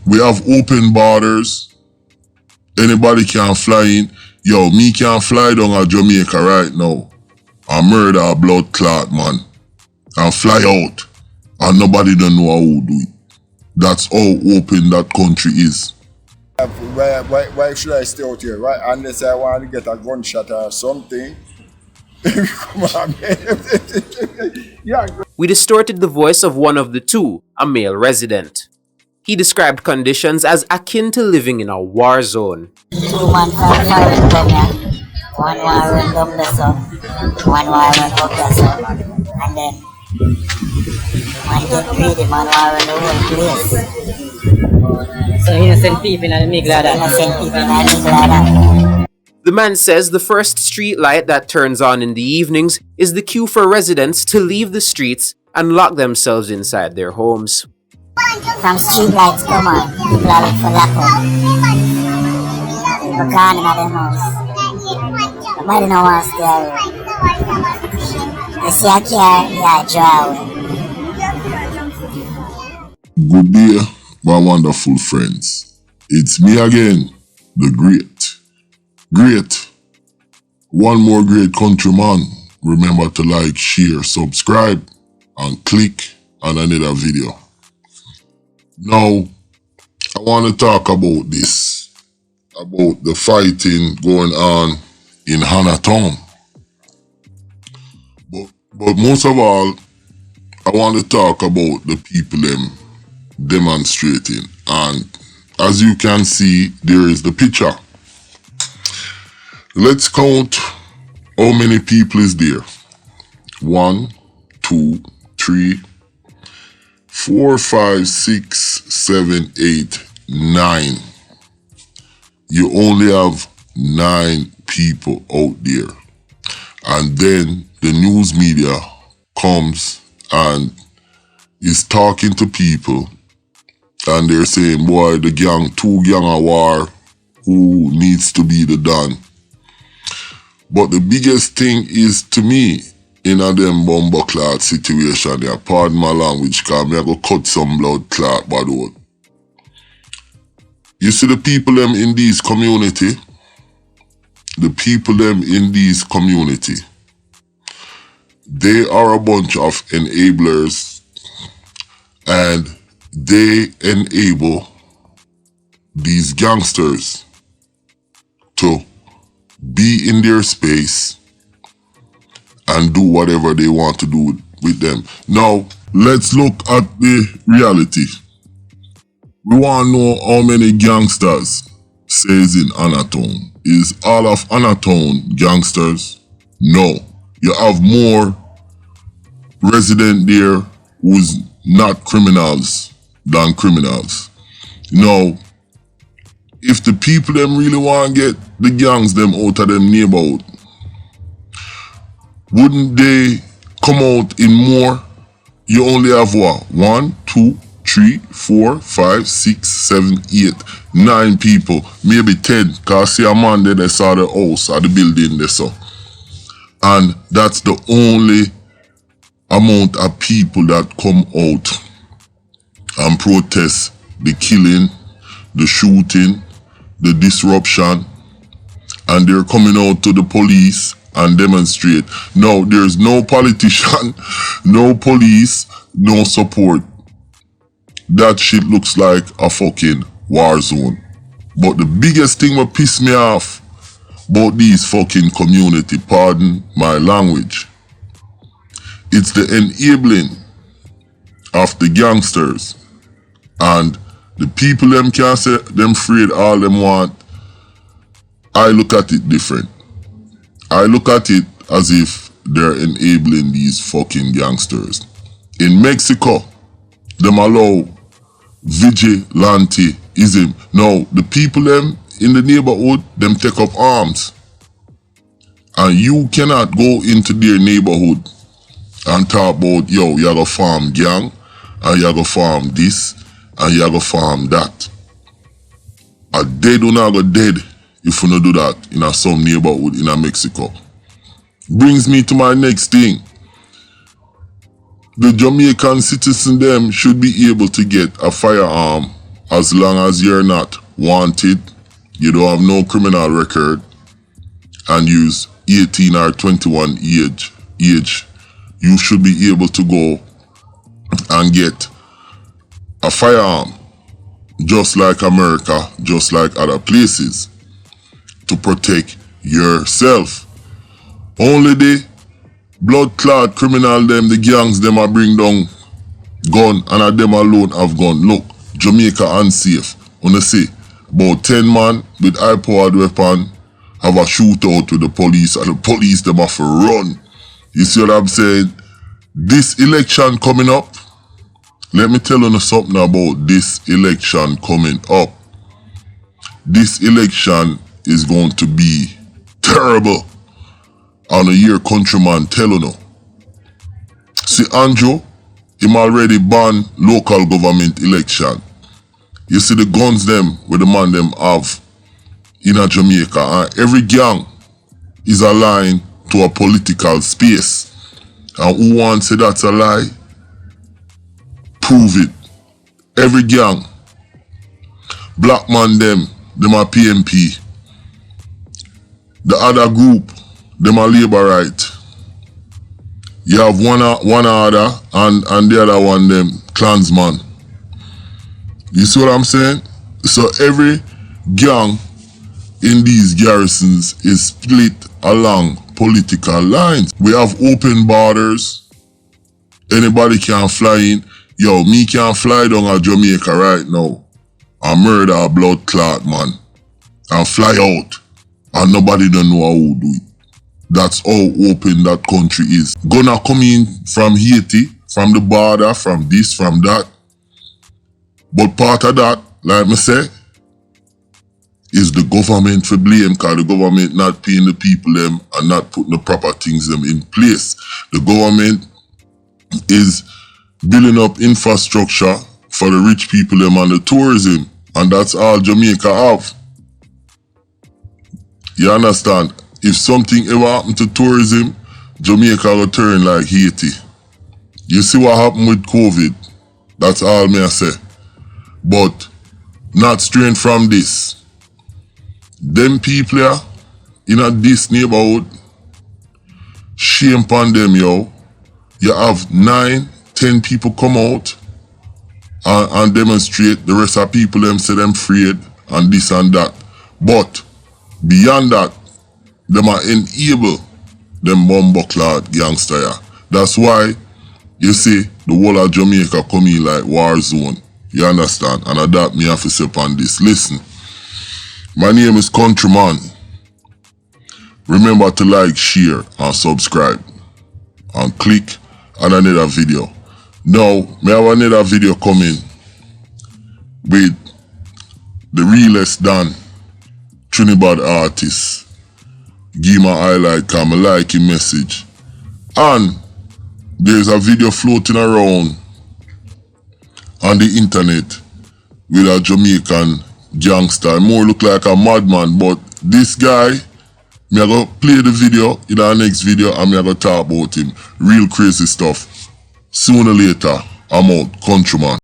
We have open borders. Anybody can fly in. Yo, me can fly down to Jamaica right now and murder a blood clot man and fly out and nobody don't know how to do it. That's how open that country is. Why should I stay out here? Right? Unless I want to get a gunshot or something. Come on, man. Yeah. We distorted the voice of one of the two, a male resident. He described conditions as akin to living in a war zone. 2 months fighting come here. One war run down the sun, one war run up the sun, and then one get greedy, one war run the whole place. So innocent people in the middle of that. Innocent people in the middle of that. The man says the first street light that turns on in the evenings is the cue for residents to leave the streets and lock themselves inside their homes. From street lights come on, people are looking for lock up. People can't in their house. Nobody no wants to stay away. They see a car, yeah, drive away. Good day, my wonderful friends. It's me again, the great. One more great countryman. Remember to like, share, subscribe, and click on another video. Now, I want to talk about this, about the fighting going on in Hannahtown. But most of all, I want to talk about the people them demonstrating. And as you can see, there is the picture. Let's count how many people is there. 1, 2, 3, 4, 5, 6, 7, 8, 9. You only have 9 people out there. And then the news media comes and is talking to people and they're saying, boy, the gang, 2 gang of war, who needs to be the Don? But the biggest thing is, to me, in a them bomber clot situation, yeah, pardon my language, cause me I go cut some blood clot bad out. You see the people them in these community, they are a bunch of enablers and they enable these gangsters to be in their space and do whatever they want to do with them. Now, let's look at the reality. We want to know how many gangsters says in Hannahtown. Is all of Hannahtown gangsters? No. You have more resident there who's not criminals than criminals. Now, if the people them really want to get the gangs them out of them neighborhood, wouldn't they come out in more? You only have what? 1, 2, 3, 4, 5, 6, 7, 8, 9 people, maybe 10. Cause see a man there, they saw the house or the building they saw. And that's the only amount of people that come out and protest the killing, the shooting, the disruption, and they're coming out to the police and demonstrate. Now, there's no politician, no police, no support. That shit looks like a fucking war zone. But the biggest thing that piss me off about these fucking community, pardon my language, it's the enabling of the gangsters. And the people them can say them afraid all them want. I look at it different. I look at it as if they're enabling these fucking gangsters. In Mexico, them allow vigilanteism. Now, the people them in the neighborhood, them take up arms. And you cannot go into their neighborhood and talk about, yo, you gotta farm gang, and you gotta farm this, and you gotta farm that. A dead or not go dead if you don't do that in some neighborhood in Mexico. Brings me to my next thing. The Jamaican citizen them should be able to get a firearm as long as you're not wanted, you don't have no criminal record, and use 18 or 21 age, you should be able to go and get a firearm, just like America, just like other places, to protect yourself. Only the blood clot criminal them, the gangs them, a bring down gun, and a them alone have gun. Look, Jamaica unsafe. Wanna see about 10 man with high powered weapon have a shootout with the police, and the police them have to run. You see what I'm saying? This election coming up, let me tell you something about this election coming up. This election is going to be terrible. And a year countryman telling you. See, Andrew, him already banned local government election. You see the guns them where the man them have in a Jamaica, and every gang is aligned to a political space. And who wants to say that's a lie? Prove it. Every gang. Black man them are PMP. The other group, them are labor right. You have one other and the other one them clansman. You see what I'm saying? So every gang in these garrisons is split along political lines. We have open borders. Anybody can fly in. Yo, me can fly down to Jamaica right now and murder a blood clot man and fly out, and nobody don't know how to do it. That's how open that country is. Gonna come in from Haiti, from the border, from this, from that. But part of that, like me say, is the government for blame, because the government not paying the people them and not putting the proper things them in place. The government is building up infrastructure for the rich people them and the tourism, and that's all Jamaica have. You understand? If something ever happened to tourism, Jamaica will turn like Haiti. You see what happened with COVID? That's all me I say. But not straying from this. Them people here in this neighborhood, shame upon them, yo. You have 9, 10 people come out and demonstrate. The rest of people them say them afraid and this and that. But beyond that, them are enable them bumbuckler gangster here. That's why you see the whole of Jamaica come in like war zone. You understand? And adapt me have to say upon this. Listen, my name is Countryman. Remember to like, share, and subscribe. And click on another video. Now, me have another video coming with the realest Dan Trinidad artist. Give my highlight, cause I like his message. And there's a video floating around on the internet with a Jamaican gangster. More look like a madman, but this guy, me I go play the video in our next video and me I go talk about him. Real crazy stuff. Sooner or later, I'm out. Countryman.